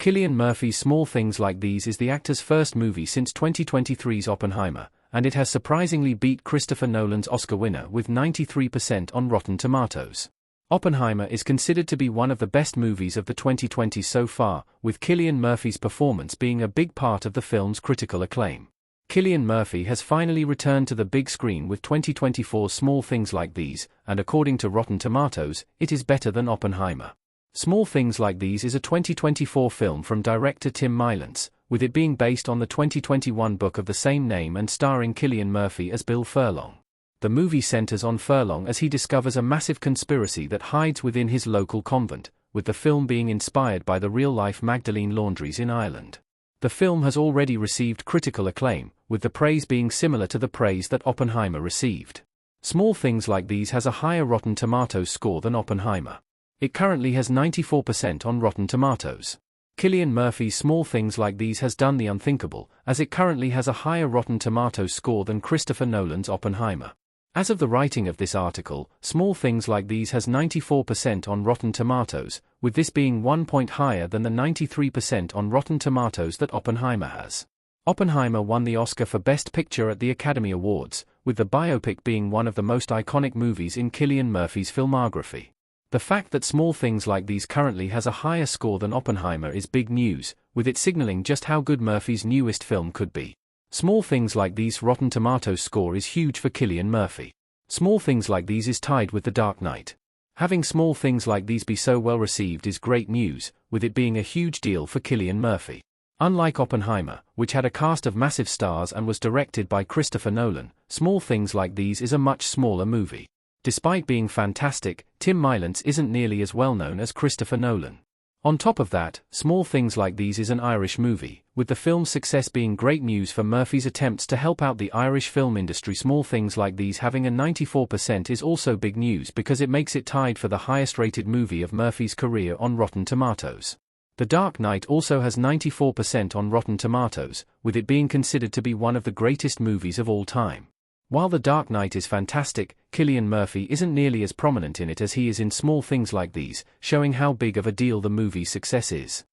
Cillian Murphy's Small Things Like These is the actor's first movie since 2023's Oppenheimer, and it has surprisingly beat Christopher Nolan's Oscar winner with 93% on Rotten Tomatoes. Oppenheimer is considered to be one of the best movies of the 2020s so far, with Cillian Murphy's performance being a big part of the film's critical acclaim. Cillian Murphy has finally returned to the big screen with 2024's Small Things Like These, and according to Rotten Tomatoes, it is better than Oppenheimer. Small Things Like These is a 2024 film from director Tim Milance, with it being based on the 2021 book of the same name and starring Cillian Murphy as Bill Furlong. The movie centers on Furlong as he discovers a massive conspiracy that hides within his local convent, with the film being inspired by the real-life Magdalene laundries in Ireland. The film has already received critical acclaim, with the praise being similar to the praise that Oppenheimer received. Small Things Like These has a higher Rotten Tomatoes score than Oppenheimer. It currently has 94% on Rotten Tomatoes. Cillian Murphy's Small Things Like These has done the unthinkable, as it currently has a higher Rotten Tomatoes score than Christopher Nolan's Oppenheimer. As of the writing of this article, Small Things Like These has 94% on Rotten Tomatoes, with this being 1 point higher than the 93% on Rotten Tomatoes that Oppenheimer has. Oppenheimer won the Oscar for Best Picture at the Academy Awards, with the biopic being one of the most iconic movies in Cillian Murphy's filmography. The fact that Small Things Like These currently has a higher score than Oppenheimer is big news, with it signaling just how good Murphy's newest film could be. Small Things Like These Rotten Tomatoes score is huge for Cillian Murphy. Small Things Like These is tied with The Dark Knight. Having Small Things Like These be so well received is great news, with it being a huge deal for Cillian Murphy. Unlike Oppenheimer, which had a cast of massive stars and was directed by Christopher Nolan, Small Things Like These is a much smaller movie. Despite being fantastic, Tim Milance isn't nearly as well known as Christopher Nolan. On top of that, Small Things Like These is an Irish movie, with the film's success being great news for Murphy's attempts to help out the Irish film industry. Small Things Like These having a 94% is also big news because it makes it tied for the highest-rated movie of Murphy's career on Rotten Tomatoes. The Dark Knight also has 94% on Rotten Tomatoes, with it being considered to be one of the greatest movies of all time. While The Dark Knight is fantastic, Cillian Murphy isn't nearly as prominent in it as he is in Small Things Like These, showing how big of a deal the movie's success is.